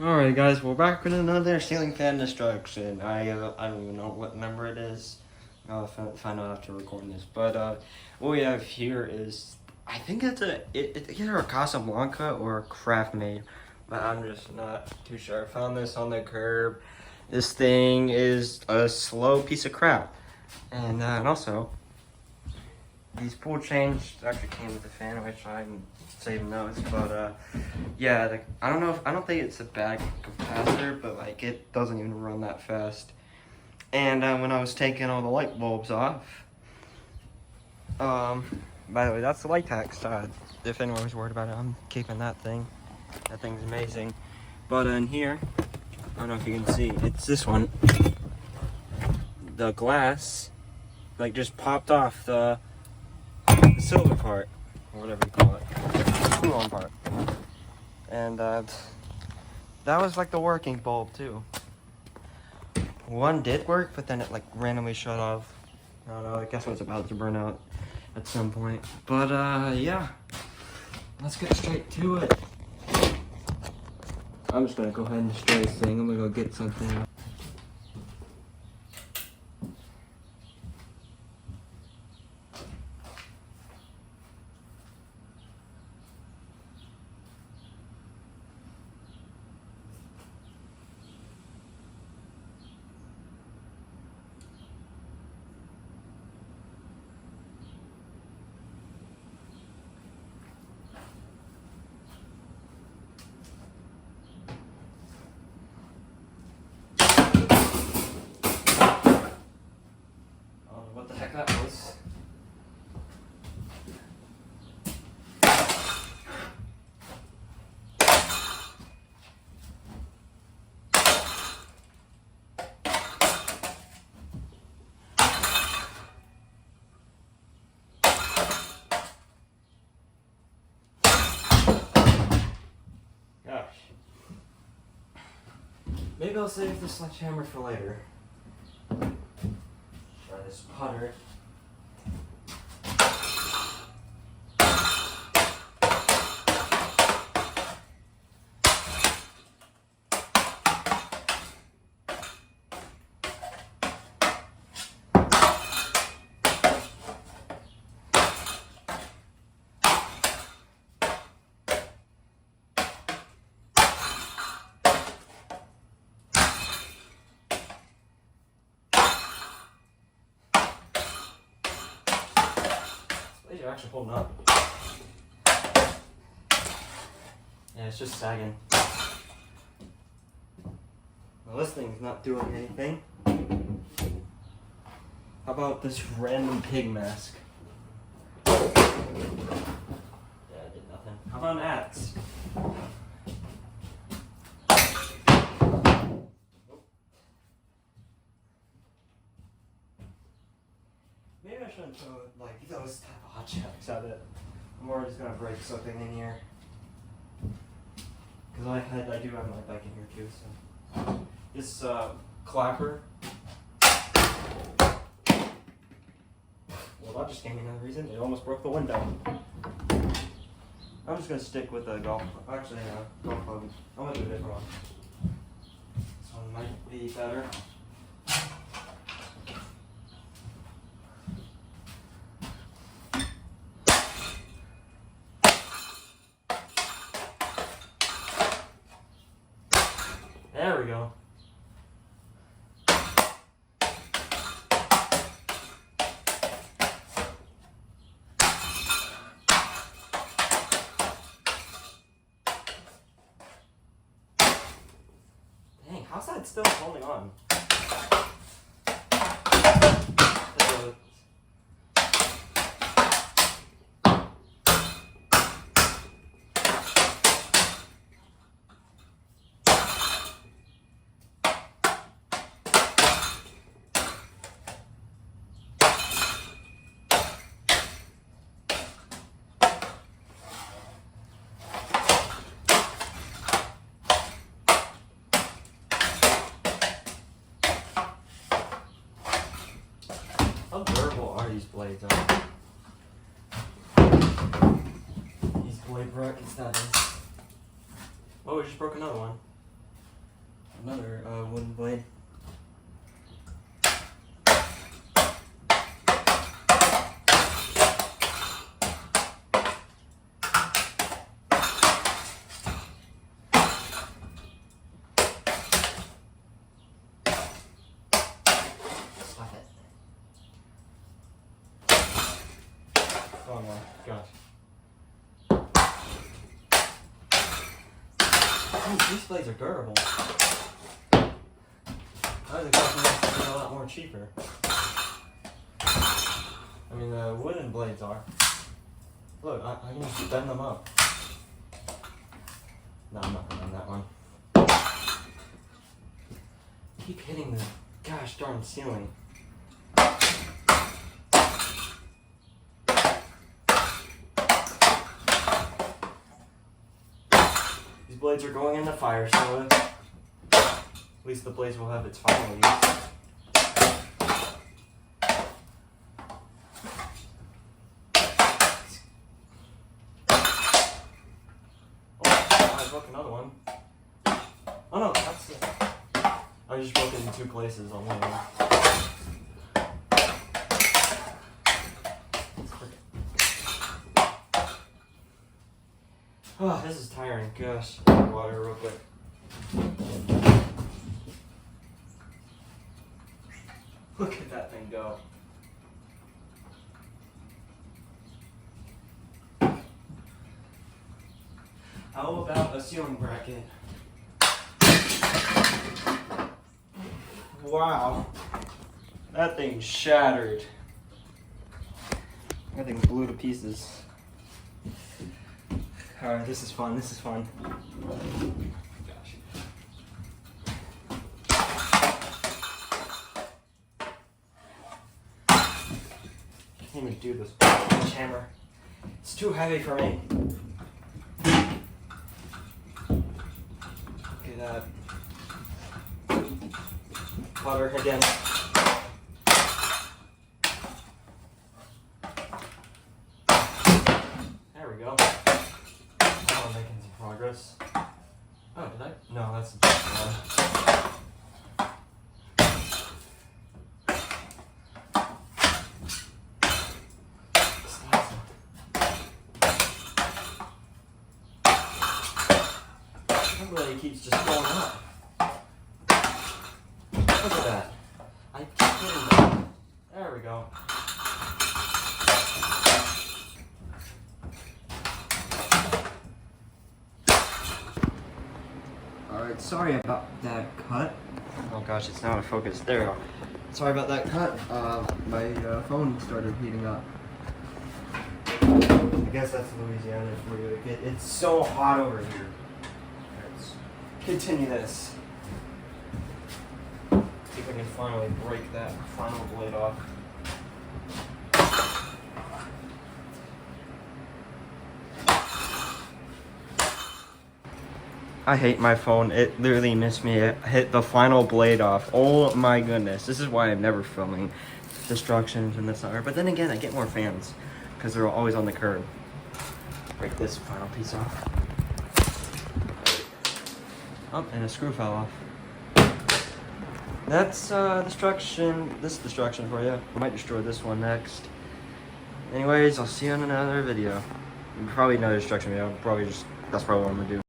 Alright guys, we're back with another ceiling fan destruction. I don't even know what number it is. I'll find out after recording this. But what we have here is, I think it's either a Casablanca or a Craft Made, but I'm just not too sure. I found this on the curb. This thing is a slow piece of crap. And also, these pull chains actually came with the fan, which I'm saving notes, but yeah, I don't think it's a bad capacitor, but like it doesn't even run that fast. And when I was taking all the light bulbs off, by the way, that's the Litex side. If anyone was worried about it, I'm keeping that thing. That thing's amazing. But in here, I don't know if you can see, it's this one. The glass, like, just popped off the silver part, or whatever you call it, screw on part. And that was like the working bulb too. One did work, but then it like randomly shut off. I don't know, I guess it was about to burn out at some point. But yeah, let's get straight to it. I'm just gonna go ahead and destroy this thing. I'm gonna go get something. What the heck that was? Gosh. Maybe I'll save the sledgehammer for later. Try this putter. These are actually holding up. Yeah, it's just sagging. Well, this thing's not doing anything. How about this random pig mask? Yeah, it did nothing. How about an axe? Maybe I shouldn't throw like those type of objects at it. I'm more just gonna break something in here. Cause I do have my bike in here too, so. This clapper. Well, that just gave me another reason. It almost broke the window. I'm just gonna stick with the golf club. Actually, golf club. I'm gonna do a different one. This one might be better. There we go. Dang, how's that still holding on? How durable are these blades? These blade brackets, that is. Oh, we just broke another one. Another wooden blade. Stop it. Oh my gosh. These blades are durable. I was expecting them to be a lot more cheaper. I mean, the wooden blades are. Look, I can just bend them up. No, I'm not gonna bend that one. Keep hitting the gosh darn ceiling. These blades are going in the fire, so at least the blades will have its final use. Oh, I broke another one. Oh no, that's it. I just broke it in two places on one of them. Oh, this is tiring. Gosh, water real quick. Look at that thing go. How about a ceiling bracket? Wow. That thing shattered. That thing blew to pieces. Alright, this is fun, this is fun. Gosh. Can't even do this with this hammer. It's too heavy for me. Look at that. Butter again. There we go. Oh, I'm making some progress. Oh, did I? No, that's the first one. Everybody keeps just going up. Look at that. I keep hitting that. There we go. Alright, sorry about that cut. Oh gosh, it's not out of focus. There we go. Sorry about that cut. My phone started heating up. I guess that's Louisiana for you. It's so hot over here. Let's continue this. See if I can finally break that final blade off. I hate my phone. It literally missed me. It hit the final blade off. Oh my goodness. This is why I'm never filming destructions in the summer. But then again, I get more fans because they're always on the curb. Break this final piece off. Oh, and a screw fell off. That's this destruction for you. I might destroy this one next. Anyways, I'll see you in another video. Probably another destruction video. That's probably what I'm gonna do.